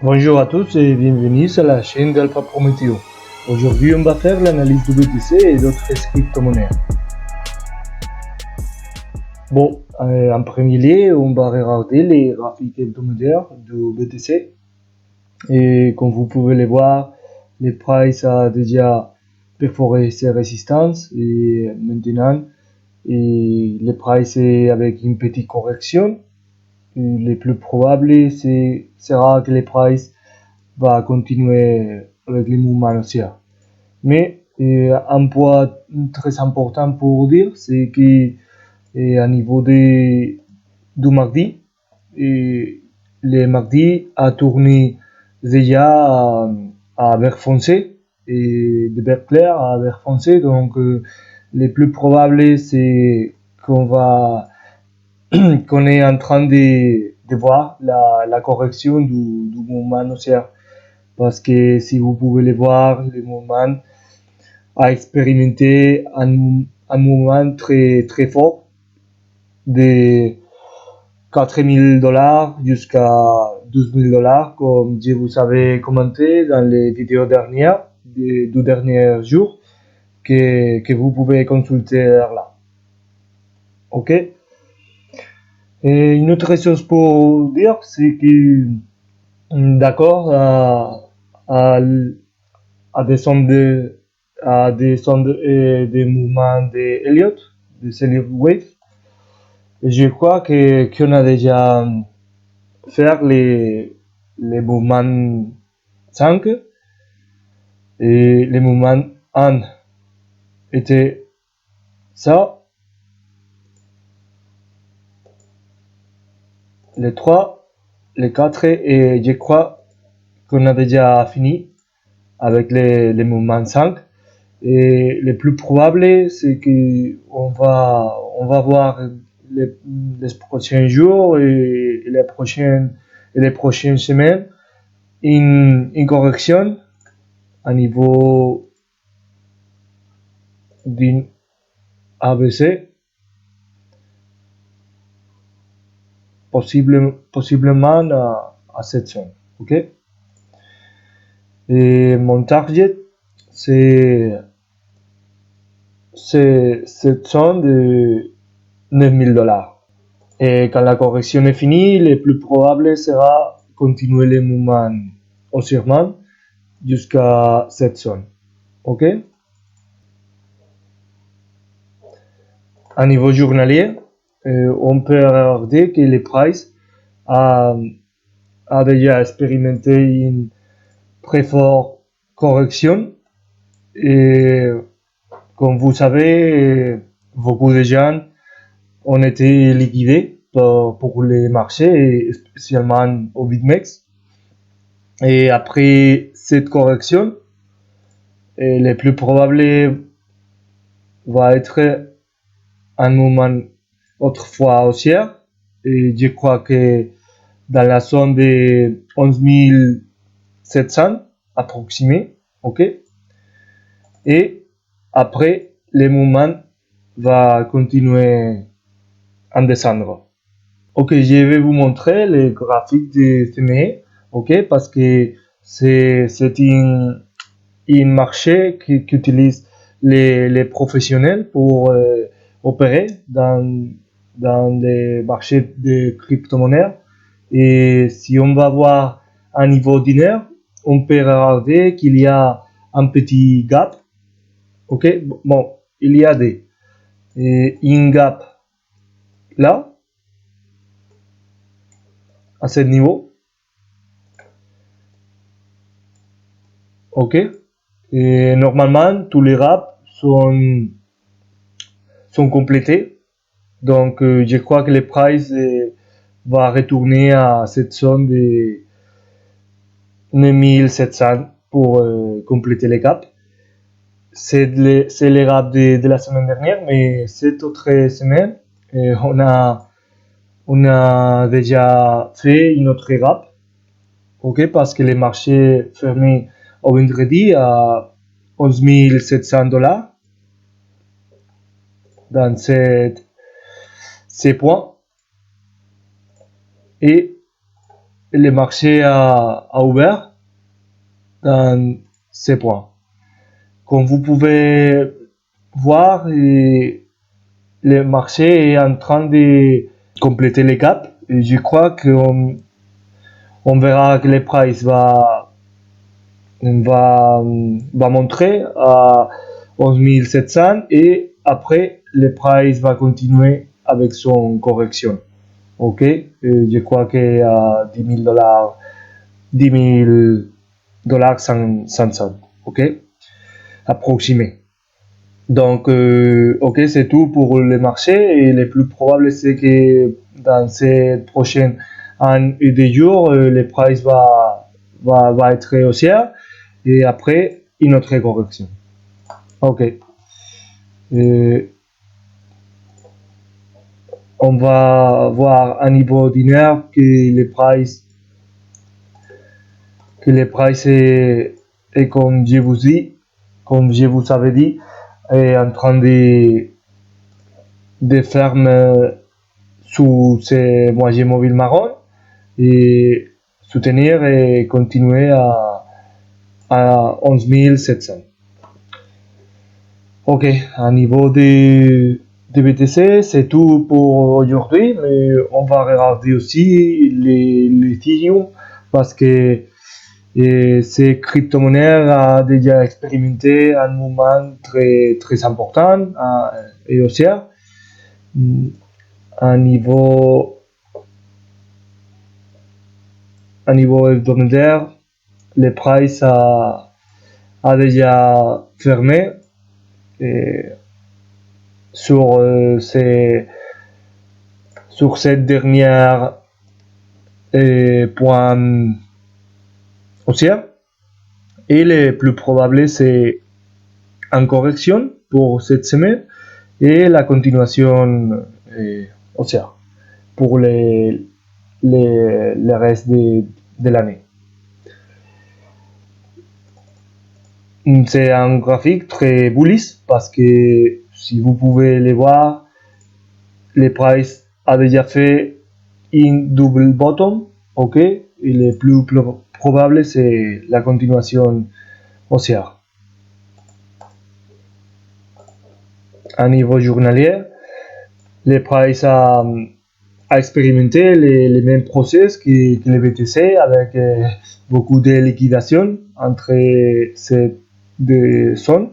Bonjour à tous et bienvenue sur la chaîne d'Alpha Prometeo. Aujourd'hui, on va faire l'analyse du BTC et d'autres crypto-monnaies. Bon, en premier lieu, on va regarder les graphiques hebdomadaires du BTC. Et comme vous pouvez le voir, le price a déjà perforé ses résistances et maintenant, le price est avec une petite correction. Et le plus probable sera que le price va continuer avec les mouvements haussiers. Mais un point très important pour dire, c'est que à niveau du mardi, le mardi a tourné déjà à vert foncé et de vert clair à vert foncé. Donc, le plus probable, c'est qu'on est en train de voir la correction du mouvement haussier. Parce que si vous pouvez le voir, le mouvement a expérimenté un mouvement très, très fort de 4 000 $ jusqu'à 12 000 $, comme je vous avais commenté dans les vidéos dernières, du dernier jour, que vous pouvez consulter là. Ok? Et une autre chose pour dire, c'est que, d'accord, à descendre des mouvements d'Elliott, de Elliott Wave. Je crois qu'on a déjà fait les mouvements 5 et les mouvements 1 était ça, les 3, les 4 et je crois qu'on a déjà fini avec les mouvements 5. Et le plus probable, c'est qu'on va voir les prochains jours et les prochaines semaines une correction à niveau d'une ABC, possiblement à cette zone. Ok? Et mon target, c'est cette zone de 9 000 $. Et quand la correction est finie, le plus probable sera continuer le mouvement haussièrement jusqu'à cette zone. Ok? À niveau journalier, on peut regarder que le price a, a déjà expérimenté une très forte correction. Et comme vous savez, beaucoup de gens ont été liquidés pour les marchés, spécialement au BitMEX. Et après cette correction, le plus probable va être un mouvement autrefois haussier. Et je crois que dans la zone de 11 700 approximé. Ok? Et après, le mouvement va continuer à descendre. Ok, je vais vous montrer les graphiques de CME, ok, parce que c'est un marché qui utilise les professionnels pour opérer dans les marchés de crypto-monnaies. Et si on va voir un niveau d'une heure, on peut regarder qu'il y a un petit gap, ok, bon, il y a un gap là, à ce niveau, ok. Et normalement, tous les gaps sont complétés. Donc, je crois que le price va retourner à cette zone de 9700 pour compléter les gaps. C'est les gaps de la semaine dernière, mais cette autre semaine, on a déjà fait une autre gap, ok, parce que les marchés fermés au vendredi à 11 700 $ dans ces points. Et le marché a ouvert dans ces points. Comme vous pouvez voir, le marché est en train de compléter les gaps. Et je crois qu'on verra que le price va montrer à 11 700 et après le price va continuer avec son correction. Ok, je crois qu'à 10 000 dollars, 10 000 dollars 500, ok, approximé. Donc, ok, c'est tout pour le marché et le plus probable c'est que dans ces prochains 1 et 2 jours, le price va être haussière et après une autre correction. Ok. On va voir à niveau d'heure que le price est comme je vous avais dit, est en train de fermer sous ces moyens mobiles marron et soutenir et continuer à 11 700. Ok, à niveau de BTC, c'est tout pour aujourd'hui, mais on va regarder aussi l'Ethereum parce que ces crypto-monnaies a déjà expérimenté un mouvement très important et aussi à niveau hebdomadaire, le price a déjà fermé et sur cette dernière point haussière et le plus probable c'est en correction pour cette semaine et la continuation haussière pour le reste de l'année. C'est un graphique très bullish parce que si vous pouvez le voir, le price a déjà fait une double bottom, ok, et le plus probable c'est la continuation haussière. À niveau journalier, le price a expérimenté les mêmes process que le BTC avec beaucoup de liquidation entre ces deux zones.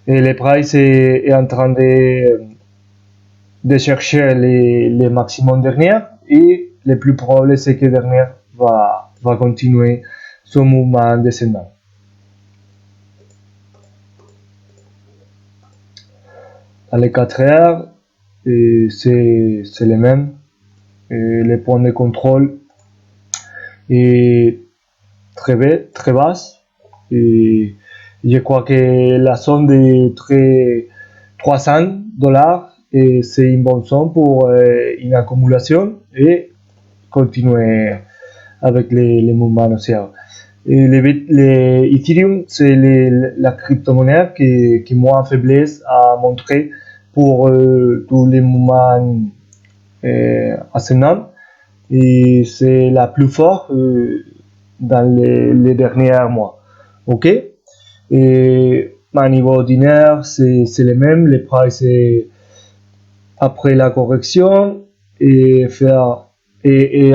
Et le price est en train de chercher les maximums dernières et le plus probable c'est que dernière va continuer son mouvement descendant. Dans les 4 heures, c'est le même. Les points de contrôle est très basse. Et je crois que la zone de 300 dollars c'est une bonne zone pour une accumulation et continuer avec les mouvements haussiers. Et les Ethereum, c'est la crypto-monnaie qui moins faiblesse à montrer pour tous les mouvements ascendants et c'est la plus forte dans les derniers mois. Ok, et à niveau d'heure, c'est le même, les prix c'est après la correction et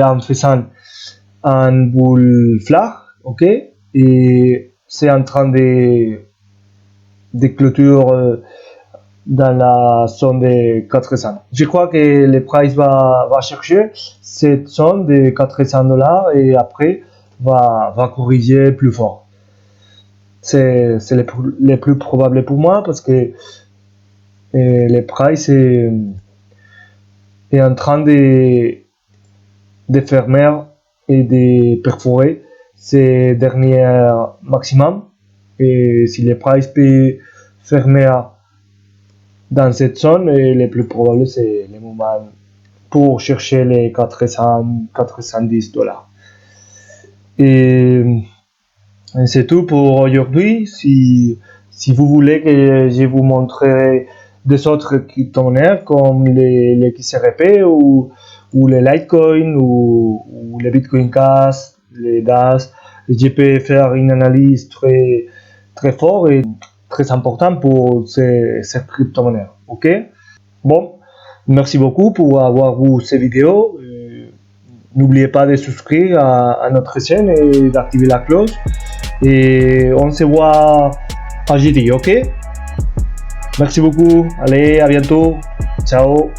en faisant un boule flat, ok, et c'est en train de clôture dans la zone de 400. Je crois que le prix va chercher cette zone de 400 dollars et après va corriger plus fort. C'est le plus probable pour moi parce que le prix est en train de fermer et de perforer ces derniers maximums. Et si le prix peut fermer dans cette zone, le plus probable c'est le moment pour chercher les 410 dollars. Et c'est tout pour aujourd'hui. Si vous voulez que je vous montre des autres crypto-monnaies comme les XRP ou ou les Litecoin, ou les Bitcoin Cash, les DAS. Je peux faire une analyse très, très forte et très importante pour ces crypto-monnaies. Ok? Bon, merci beaucoup pour avoir vu ces vidéos. N'oubliez pas de souscrire à notre chaîne et d'activer la cloche. Et on se voit à jeudi, ok? Merci beaucoup. Allez, à bientôt. Ciao.